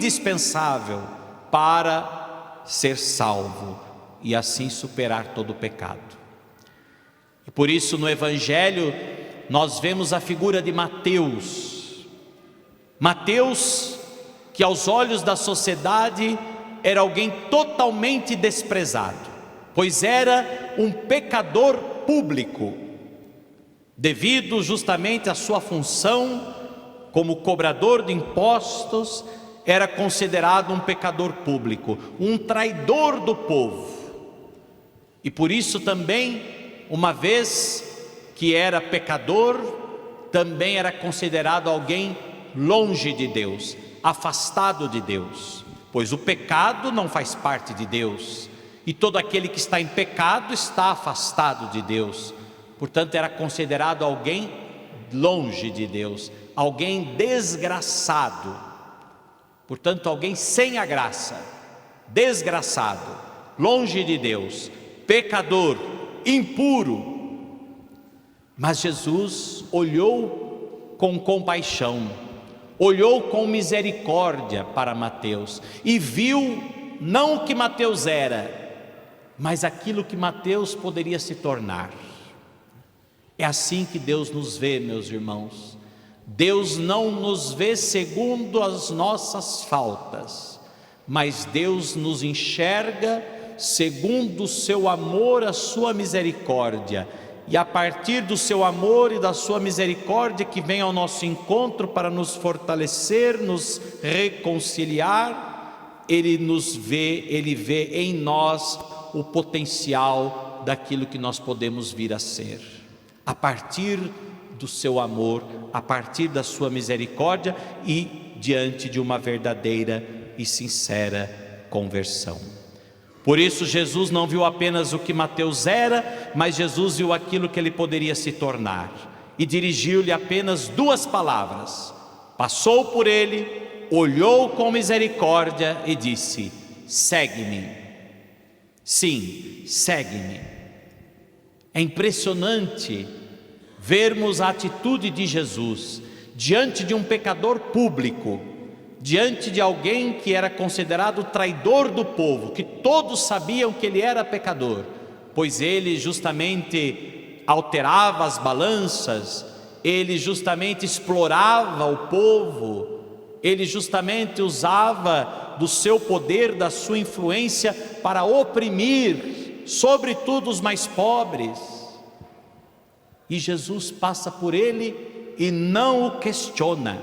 indispensável para ser salvo e assim superar todo o pecado. E por isso no Evangelho nós vemos a figura de Mateus. Mateus, que aos olhos da sociedade era alguém totalmente desprezado, pois era um pecador público, devido justamente à sua função como cobrador de impostos. Era considerado um pecador público, um traidor do povo. E por isso também, uma vez que era pecador, também era considerado alguém longe de Deus, afastado de Deus, pois o pecado não faz parte de Deus, e todo aquele que está em pecado está afastado de Deus. Portanto, era considerado alguém longe de Deus, alguém desgraçado, portanto, alguém sem a graça, desgraçado, longe de Deus, pecador, impuro. Mas Jesus olhou com compaixão, olhou com misericórdia para Mateus e viu não o que Mateus era, mas aquilo que Mateus poderia se tornar. É assim que Deus nos vê, meus irmãos. Deus não nos vê segundo as nossas faltas, mas Deus nos enxerga segundo o seu amor, a sua misericórdia. E a partir do seu amor e da sua misericórdia que vem ao nosso encontro para nos fortalecer, nos reconciliar, Ele nos vê, Ele vê em nós o potencial daquilo que nós podemos vir a ser. A partir do seu amor, a partir da sua misericórdia e diante de uma verdadeira e sincera conversão. Por isso Jesus não viu apenas o que Mateus era, mas Jesus viu aquilo que ele poderia se tornar e dirigiu-lhe apenas duas palavras. Passou por ele, olhou com misericórdia e disse: segue-me. Sim, segue-me. É impressionante vermos a atitude de Jesus diante de um pecador público, diante de alguém que era considerado traidor do povo, que todos sabiam que ele era pecador, pois ele justamente alterava as balanças, ele justamente explorava o povo, ele justamente usava do seu poder, da sua influência para oprimir, sobretudo os mais pobres. E Jesus passa por ele e não o questiona,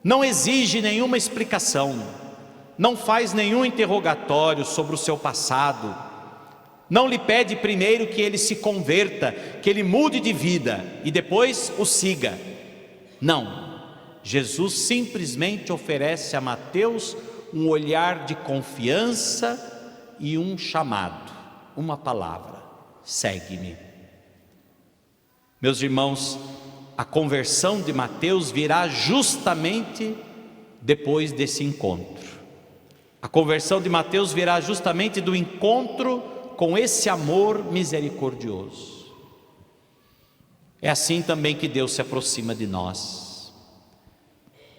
não exige nenhuma explicação, não faz nenhum interrogatório sobre o seu passado, não lhe pede primeiro que ele se converta, que ele mude de vida e depois o siga. Não, Jesus simplesmente oferece a Mateus um olhar de confiança e um chamado, uma palavra: segue-me. Meus irmãos, a conversão de Mateus virá justamente depois desse encontro. A conversão de Mateus virá justamente do encontro com esse amor misericordioso. É assim também que Deus se aproxima de nós.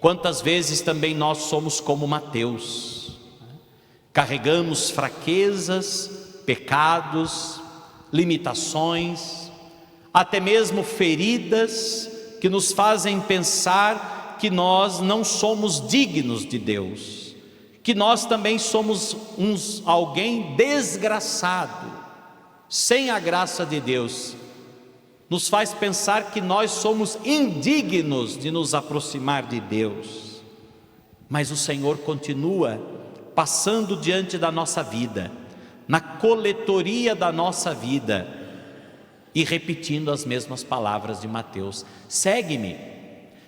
Quantas vezes também nós somos como Mateus, carregamos fraquezas, pecados, limitações, até mesmo feridas que nos fazem pensar que nós não somos dignos de Deus, que nós também somos alguém desgraçado, sem a graça de Deus. Nos faz pensar que nós somos indignos de nos aproximar de Deus. Mas o Senhor continua passando diante da nossa vida, na coletoria da nossa vida, e repetindo as mesmas palavras de Mateus: segue-me,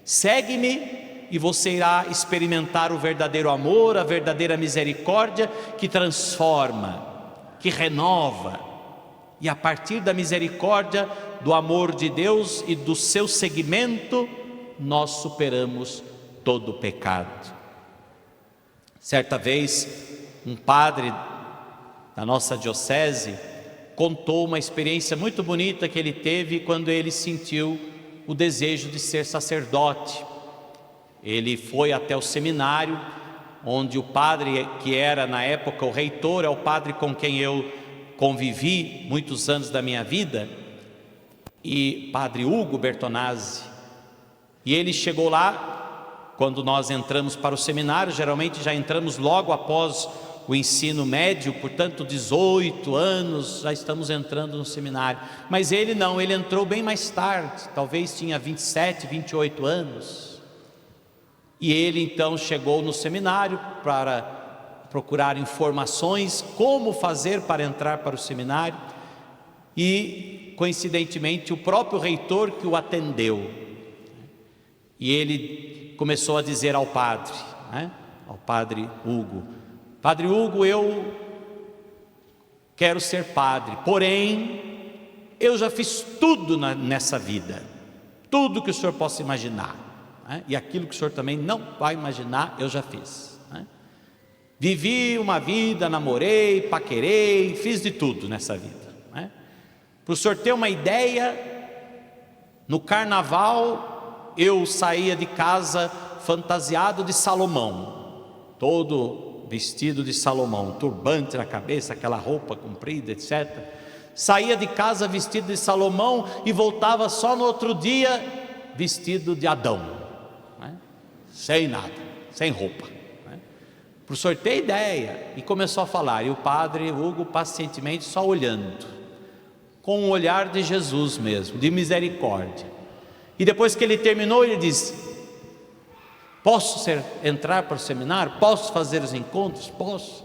segue-me, e você irá experimentar o verdadeiro amor, a verdadeira misericórdia que transforma, que renova. E a partir da misericórdia, do amor de Deus e do seu seguimento, nós superamos todo o pecado. Certa vez, um padre da nossa diocese contou uma experiência muito bonita que ele teve quando ele sentiu o desejo de ser sacerdote. Ele foi até o seminário onde o padre que era na época o reitor é o padre com quem eu convivi muitos anos da minha vida, e padre Hugo Bertonazzi. E ele chegou lá quando nós entramos para o seminário. Geralmente já entramos logo após o ensino médio, portanto 18 anos já estamos entrando no seminário. Mas ele não, ele entrou bem mais tarde, talvez tinha 27, 28 anos. E ele então chegou no seminário para procurar informações, como fazer para entrar para o seminário, e coincidentemente o próprio reitor que o atendeu, e ele começou a dizer ao padre, ao padre Hugo: Padre Hugo, eu quero ser padre, porém eu já fiz tudo nessa vida, tudo que o senhor possa imaginar, e aquilo que o senhor também não vai imaginar, eu já fiz. Vivi uma vida, namorei, paquerei, fiz de tudo nessa vida. Para o senhor ter uma ideia, no carnaval eu saía de casa fantasiado de Salomão, todo vestido de Salomão, turbante na cabeça, aquela roupa comprida, etc. Saía de casa vestido de Salomão e voltava só no outro dia vestido de Adão, sem nada, sem roupa. Para o senhor ter ideia, e começou a falar, e o padre Hugo pacientemente só olhando, com um olhar de Jesus mesmo, de misericórdia. E depois que ele terminou, ele disse: posso entrar para o seminário? Posso fazer os encontros? Posso?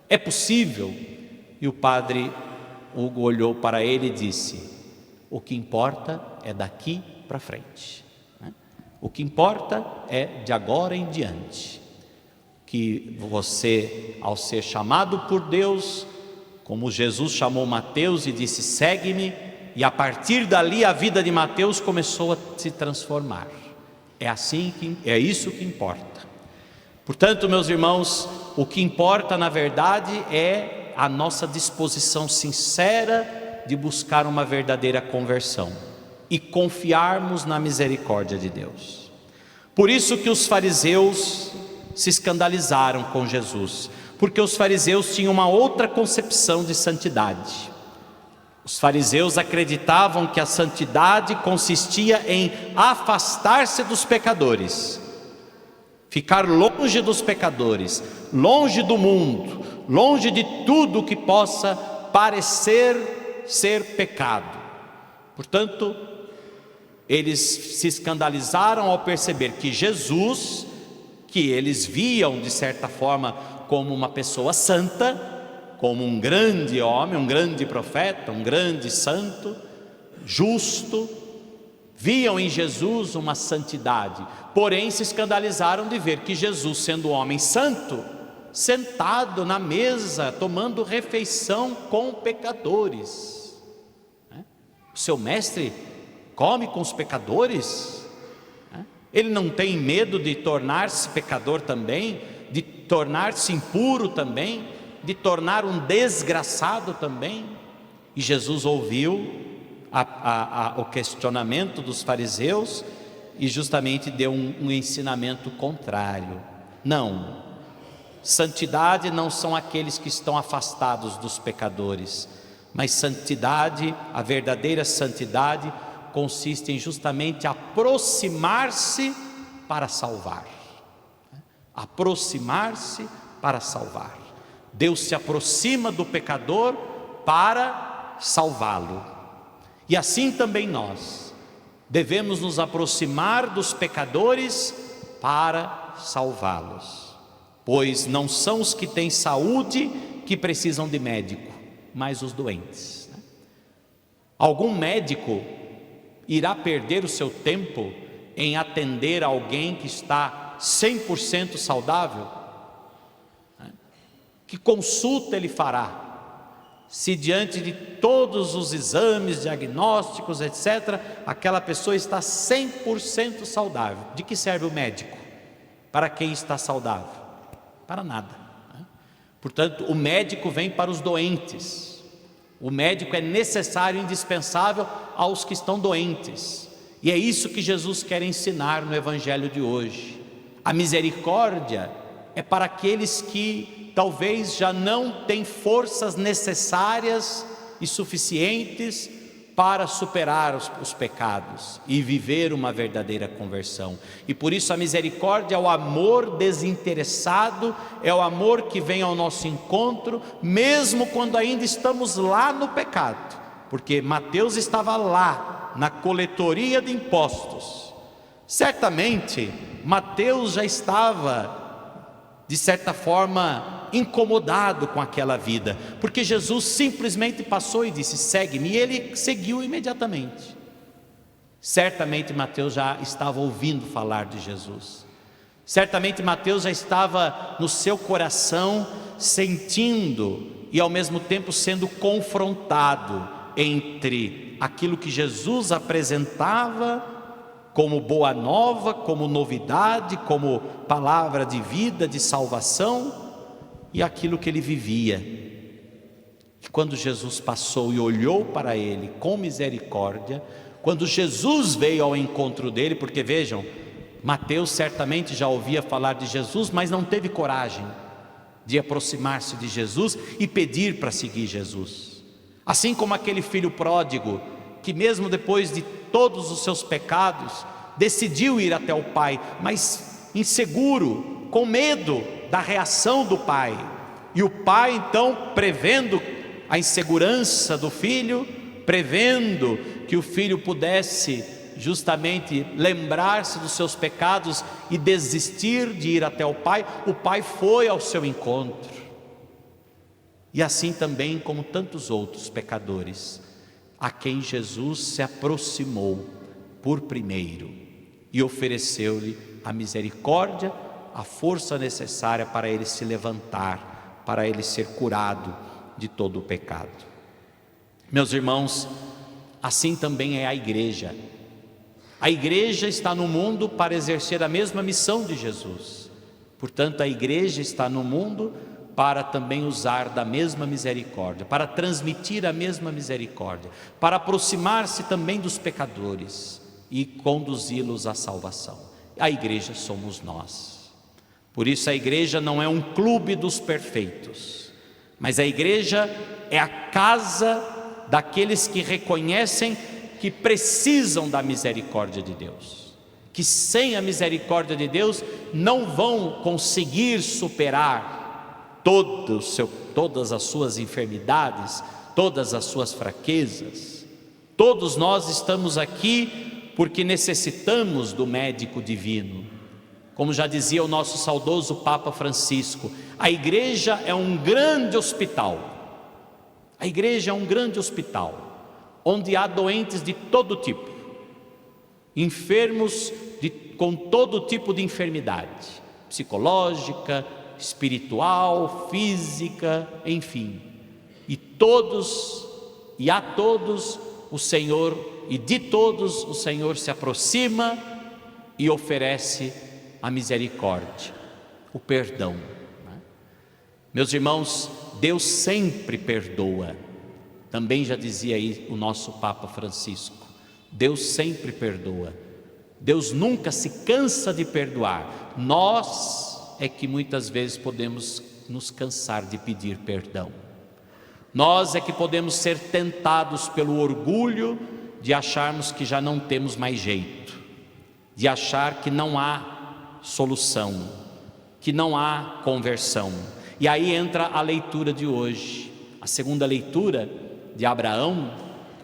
É possível? E o padre Hugo olhou para ele e disse: o que importa é daqui para frente, o que importa é de agora em diante, que você, ao ser chamado por Deus, como Jesus chamou Mateus e disse: segue-me, e a partir dali a vida de Mateus começou a se transformar. É isso que importa. Portanto, meus irmãos, o que importa na verdade é a nossa disposição sincera de buscar uma verdadeira conversão e confiarmos na misericórdia de Deus. Por isso que os fariseus se escandalizaram com Jesus, porque os fariseus tinham uma outra concepção de santidade. Os fariseus acreditavam que a santidade consistia em afastar-se dos pecadores, ficar longe dos pecadores, longe do mundo, longe de tudo que possa parecer ser pecado. Portanto, eles se escandalizaram ao perceber que Jesus, que eles viam de certa forma como uma pessoa santa, como um grande homem, um grande profeta, um grande santo, justo, viam em Jesus uma santidade, porém se escandalizaram de ver que Jesus, sendo homem santo, sentado na mesa, tomando refeição com pecadores. O seu mestre come com os pecadores? Ele não tem medo de tornar-se pecador também, de tornar-se impuro também, de tornar um desgraçado também? E Jesus ouviu o questionamento dos fariseus e justamente deu um ensinamento contrário. Não, santidade não são aqueles que estão afastados dos pecadores, mas santidade, a verdadeira santidade, consiste em justamente aproximar-se para salvar. Aproximar-se para salvar. Deus se aproxima do pecador para salvá-lo. E assim também nós devemos nos aproximar dos pecadores para salvá-los. Pois não são os que têm saúde que precisam de médico, mas os doentes. Algum médico irá perder o seu tempo em atender alguém que está 100% saudável? Que consulta ele fará? Se diante de todos os exames, diagnósticos, etc., aquela pessoa está 100% saudável, de que serve o médico? Para quem está saudável? Para nada. Portanto, o médico vem para os doentes. O médico é necessário, indispensável aos que estão doentes. E é isso que Jesus quer ensinar no Evangelho de hoje. A misericórdia é para aqueles que talvez já não têm forças necessárias e suficientes para superar os pecados e viver uma verdadeira conversão. E por isso a misericórdia é o amor desinteressado, é o amor que vem ao nosso encontro, mesmo quando ainda estamos lá no pecado, porque Mateus estava lá na coletoria de impostos. Certamente Mateus já estava, de certa forma, incomodado com aquela vida, porque Jesus simplesmente passou e disse: segue-me, e ele seguiu imediatamente. Certamente Mateus já estava ouvindo falar de Jesus, certamente Mateus já estava no seu coração sentindo e ao mesmo tempo sendo confrontado entre aquilo que Jesus apresentava como boa nova, como novidade, como palavra de vida, de salvação, e aquilo que ele vivia. E quando Jesus passou e olhou para ele com misericórdia, quando Jesus veio ao encontro dele, porque vejam, Mateus certamente já ouvia falar de Jesus, mas não teve coragem de aproximar-se de Jesus e pedir para seguir Jesus. Assim como aquele filho pródigo, que mesmo depois de todos os seus pecados, decidiu ir até o pai, mas inseguro, com medo da reação do pai. E o pai então, prevendo a insegurança do filho, prevendo que o filho pudesse justamente lembrar-se dos seus pecados e desistir de ir até o pai foi ao seu encontro. E assim também como tantos outros pecadores, a quem Jesus se aproximou por primeiro e ofereceu-lhe a misericórdia, a força necessária para ele se levantar, para ele ser curado de todo o pecado. Meus irmãos, assim também é a igreja. A igreja está no mundo para exercer a mesma missão de Jesus. Portanto, a igreja está no mundo para também usar da mesma misericórdia, para transmitir a mesma misericórdia, para aproximar-se também dos pecadores e conduzi-los à salvação. A igreja somos nós. Por isso a igreja não é um clube dos perfeitos, mas a igreja é a casa daqueles que reconhecem que precisam da misericórdia de Deus, que sem a misericórdia de Deus não vão conseguir superar todas as suas enfermidades, todas as suas fraquezas. Todos nós estamos aqui porque necessitamos do médico divino. Como já dizia o nosso saudoso Papa Francisco, a igreja é um grande hospital. A igreja é um grande hospital, onde há doentes de todo tipo, enfermos com todo tipo de enfermidade, psicológica, espiritual, física, enfim. E a todos o Senhor, e de todos o Senhor se aproxima e oferece a misericórdia, o perdão. Meus irmãos, Deus sempre perdoa. Também já dizia aí o nosso Papa Francisco, Deus sempre perdoa. Deus nunca se cansa de perdoar. Nós é que muitas vezes podemos nos cansar de pedir perdão. Nós é que podemos ser tentados pelo orgulho de acharmos que já não temos mais jeito, de achar que não há solução, que não há conversão. E aí entra a leitura de hoje, a segunda leitura de Abraão,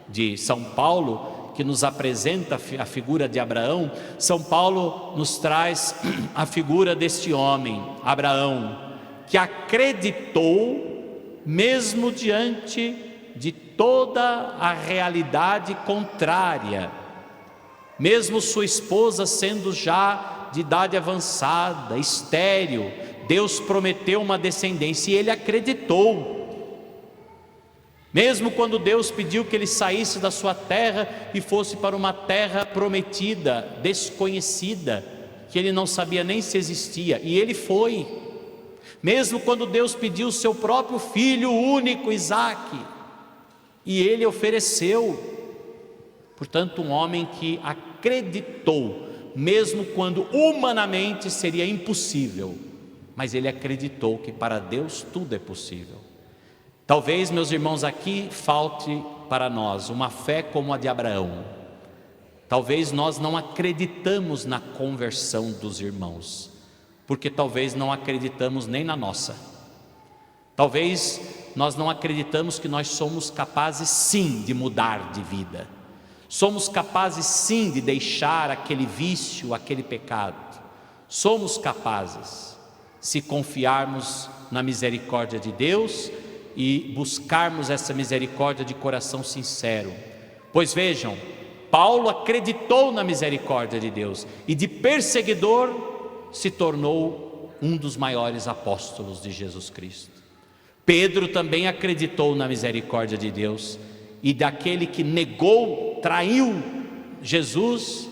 de São Paulo, que nos apresenta a figura de Abraão. São Paulo nos traz a figura deste homem, Abraão, que acreditou mesmo diante de toda a realidade contrária, mesmo sua esposa sendo já de idade avançada, estéril. Deus prometeu uma descendência e ele acreditou. Mesmo quando Deus pediu que ele saísse da sua terra e fosse para uma terra prometida, desconhecida, que ele não sabia nem se existia, e ele foi. Mesmo quando Deus pediu o seu próprio filho único, Isaque, e ele ofereceu. Portanto, um homem que acreditou, mesmo quando humanamente seria impossível, mas ele acreditou que para Deus tudo é possível. Talvez, meus irmãos, aqui falte para nós uma fé como a de Abraão. Talvez nós não acreditamos na conversão dos irmãos, porque talvez não acreditamos nem na nossa. Talvez nós não acreditamos que nós somos capazes sim de mudar de vida. Somos capazes sim de deixar aquele vício, aquele pecado. Somos capazes, se confiarmos na misericórdia de Deus e buscarmos essa misericórdia de coração sincero. Pois vejam, Paulo acreditou na misericórdia de Deus e de perseguidor se tornou um dos maiores apóstolos de Jesus Cristo. Pedro também acreditou na misericórdia de Deus e daquele que negou, traiu Jesus,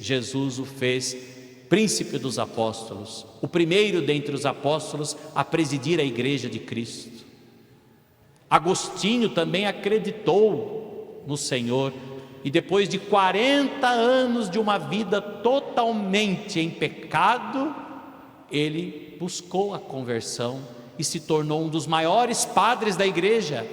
Jesus o fez príncipe dos apóstolos, o primeiro dentre os apóstolos a presidir a igreja de Cristo. Agostinho também acreditou no Senhor e depois de 40 anos de uma vida totalmente em pecado, ele buscou a conversão e se tornou um dos maiores padres da igreja.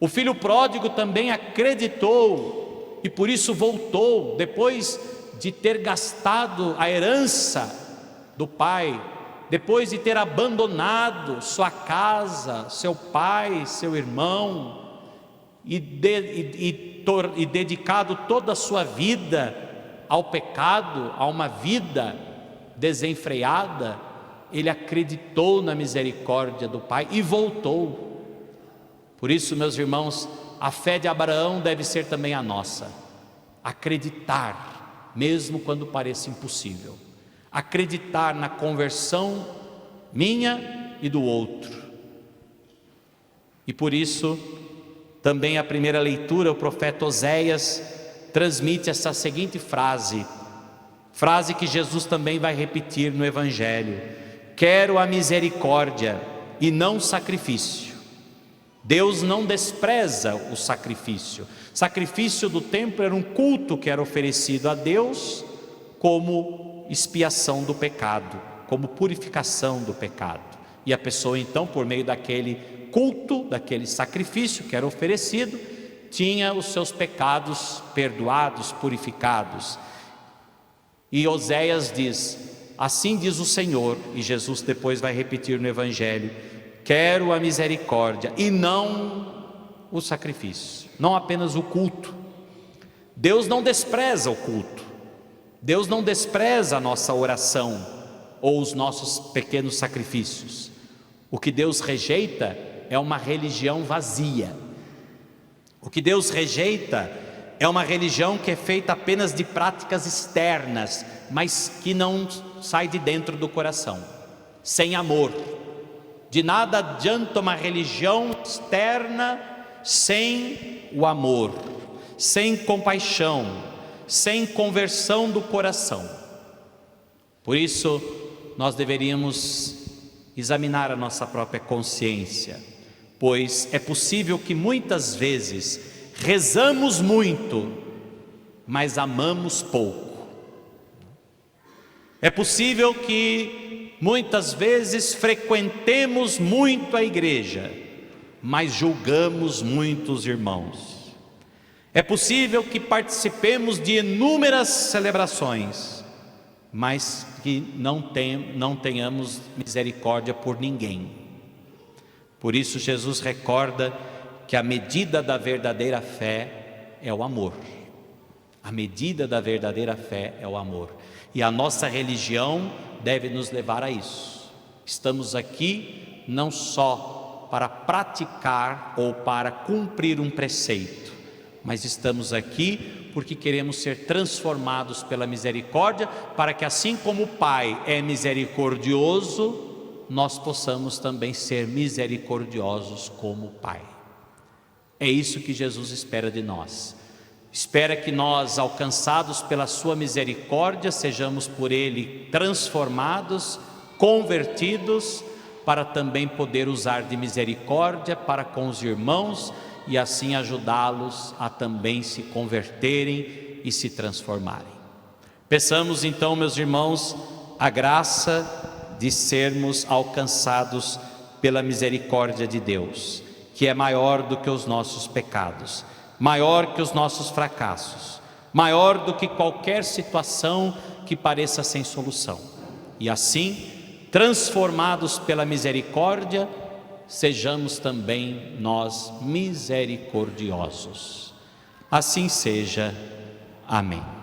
O filho pródigo também acreditou e por isso voltou, depois de ter gastado a herança do pai, depois de ter abandonado sua casa, seu pai, seu irmão, e dedicado toda a sua vida ao pecado, a uma vida desenfreada, ele acreditou na misericórdia do Pai e voltou. Por isso, meus irmãos, a fé de Abraão deve ser também a nossa. Acreditar, mesmo quando pareça impossível. Acreditar na conversão minha e do outro. E por isso, também a primeira leitura, o profeta Oséias transmite essa seguinte frase que Jesus também vai repetir no Evangelho: quero a misericórdia e não sacrifício. Deus não despreza o sacrifício. Sacrifício do templo era um culto que era oferecido a Deus como expiação do pecado, como purificação do pecado. E a pessoa então, por meio daquele culto, daquele sacrifício que era oferecido, tinha os seus pecados perdoados, purificados. E Oséias diz: assim diz o Senhor, e Jesus depois vai repetir no Evangelho: quero a misericórdia e não o sacrifício, não apenas o culto. Deus não despreza o culto, Deus não despreza a nossa oração ou os nossos pequenos sacrifícios. O que Deus rejeita é uma religião vazia. O que Deus rejeita é uma religião que é feita apenas de práticas externas, mas que não sai de dentro do coração, sem amor. De nada adianta uma religião externa sem o amor, sem compaixão, sem conversão do coração. Por isso, nós deveríamos examinar a nossa própria consciência, pois é possível que muitas vezes rezamos muito, mas amamos pouco. É possível que muitas vezes frequentemos muito a igreja, mas julgamos muito os irmãos. É possível que participemos de inúmeras celebrações, mas que não tenhamos misericórdia por ninguém. Por isso Jesus recorda que a medida da verdadeira fé é o amor. A medida da verdadeira fé é o amor. E a nossa religião deve nos levar a isso. Estamos aqui não só para praticar ou para cumprir um preceito, mas estamos aqui porque queremos ser transformados pela misericórdia, para que assim como o Pai é misericordioso, nós possamos também ser misericordiosos como o Pai. É isso que Jesus espera de nós. Espera que nós, alcançados pela sua misericórdia, sejamos por Ele transformados, convertidos, para também poder usar de misericórdia para com os irmãos e assim ajudá-los a também se converterem e se transformarem. Peçamos então, meus irmãos, a graça de sermos alcançados pela misericórdia de Deus, que é maior do que os nossos pecados, maior que os nossos fracassos, maior do que qualquer situação que pareça sem solução. E assim, transformados pela misericórdia, sejamos também nós misericordiosos. Assim seja. Amém.